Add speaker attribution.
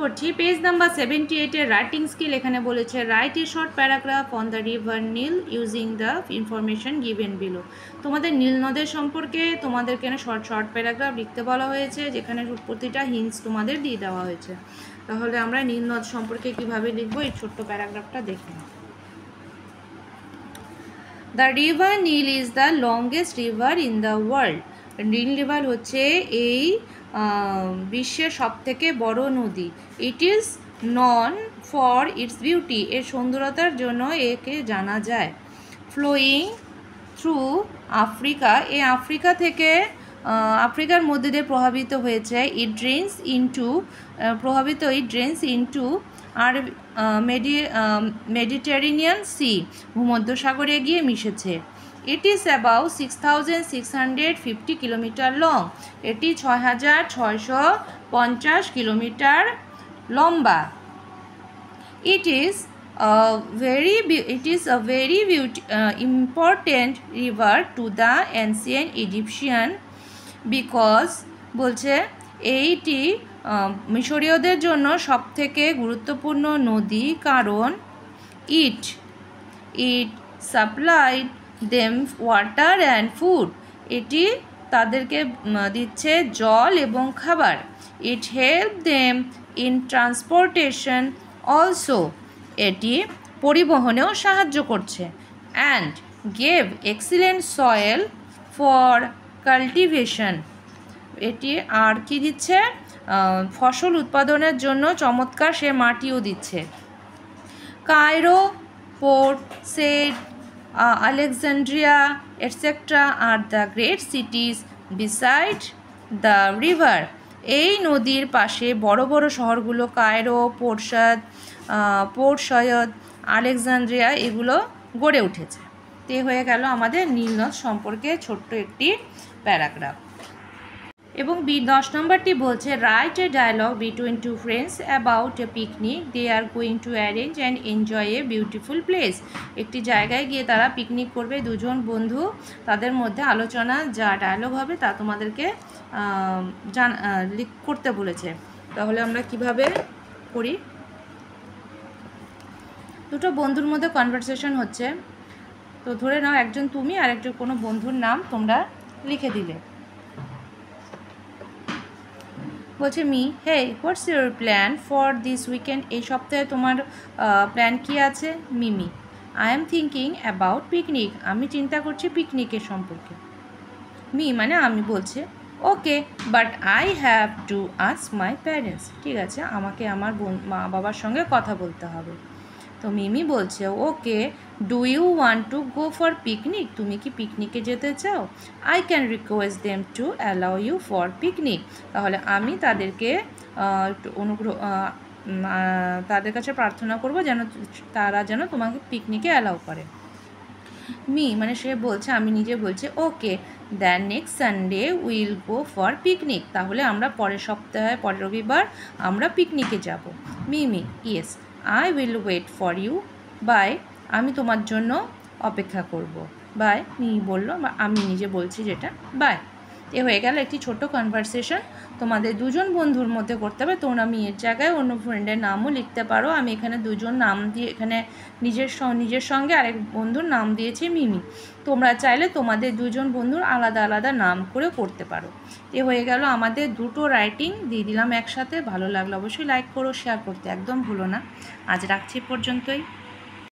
Speaker 1: করছি page number 78 এর writing skill. এখানে বলেছে write a short paragraph on the river Nile using the information given below. তোমাদের Nile নদের সম্পর্কে তোমাদেরকে শর্ট প্যারাগ্রাফ লিখতে বলা হয়েছে, যেখানে প্রতিটা হিন্টস তোমাদের দিয়ে দেওয়া হয়েছে। তাহলে আমরা নীল নদ সম্পর্কে কিভাবে লিখবো এই ছোট্ট প্যারাগ্রাফটা দেখে নাও। The river Nile is the longest river in the world. Nile river হচ্ছে এই বিশ্বের সবথেকে বড় নদী। It is known for its beauty, এর সুন্দরতার জন্য একে জানা যায়। ফ্লোয়িং থ্রু আফ্রিকা, এই আফ্রিকা থেকে আফ্রিকার মধ্যে দিয়ে প্রভাবিত হয়েছে। ইট ড্রেন্স ইনটু আর মেডিটেরেনিয়ান সি, ভূমধ্যসাগরে গিয়ে মিশেছে। It is about 6650 kilometre long, এটি 6650 কিলোমিটার লম্বা। It is a very important river to the ancient Egyptian because বলছে এইটি মিশরীয়দের জন্য সবথেকে গুরুত্বপূর্ণ নদী, কারণ it supplied them water and food, এটি তাদেরকে দিচ্ছে জল এবং খাবার। It help them in transportation also, এটি পরিবহনেও সাহায্য করছে। And gave excellent soil for cultivation, এটি আর কি দিচ্ছে, ফসল উৎপাদনের জন্য চমৎকার সে মাটিও দিচ্ছে। Cairo, Port Said, Alexandria etcetera are the great cities beside the river, এই নদীর পাশে বড় বড় শহরগুলো কায়রো, পোর্ট সৈয়দ, আলেকজান্ড্রিয়া এগুলো গড়ে উঠেছে। তে হয়ে গেল আমাদের নীল নদ সম্পর্কে ছোট্ট একটি প্যারাগ্রাফ। এবং 10 নম্বরটি বলছে write a dialogue between two friends about a picnic they are going to arrange and enjoy a beautiful place. একটি জায়গায় গিয়ে তারা পিকনিক করবে, দুজন বন্ধু, তাদের মধ্যে আলোচনা যা ডায়ালগ হবে তা তোমাদেরকে করতে বলেছে। তাহলে আমরা কিভাবে করি, দুটো বন্ধুর মধ্যে কনভারসেশন হচ্ছে, তো ধরে নাও একজন তুমি আর একজন কোনো বন্ধুর নাম তোমরা লিখে দিলে। বলছে me, hey what's your plan for this weekend, এই সপ্তাহে তোমার প্ল্যান কী আছে? Mimi, I am thinking about picnic, আমি চিন্তা করছি পিকনিকের সম্পর্কে। মি মানে আমি বলছে okay but I have to ask my parents, ঠিক আছে আমাকে আমার মা বাবার সঙ্গে কথা বলতে হবে। তো মিমি বলছে okay do you want to go for picnic, তুমি কি পিকনিকে যেতে চাও? I can request them to allow you for picnic, তাহলে আমি তাদেরকে তাদের কাছে প্রার্থনা করব তারা যেন তোমাকে পিকনিকে অ্যালাউ করে। মি মানে সে বলছে, আমি নিজে বলছে okay then next Sunday will go for picnic, তাহলে আমরা পরের রবিবার আমরা পিকনিকে যাব। Mimi, yes I will wait for you, bye, আমি তোমার জন্য অপেক্ষা করব। বাই, মি বলল, আমি নিজে বলছি যেটা, বাই। এ হয়ে গেল একটি ছোট্ট কনভারসেশন তোমাদের দুজন বন্ধুর মধ্যে করতে হবে। তোমরা মেয়ের জায়গায় অন্য ফ্রেন্ডের নামও লিখতে পারো। আমি এখানে দুজন নাম দিয়ে এখানে নিজের সঙ্গে আরেক বন্ধুর নাম দিয়েছি মিমি। তোমরা চাইলে তোমাদের দুজন বন্ধুর আলাদা আলাদা নাম করে করতে পারো। এ হয়ে গেল আমাদের দুটো রাইটিং দিয়ে দিলাম একসাথে। ভালো লাগলো অবশ্যই লাইক করো, শেয়ার করতে একদম ভুলো না। আজ রাখছি পর্যন্তই।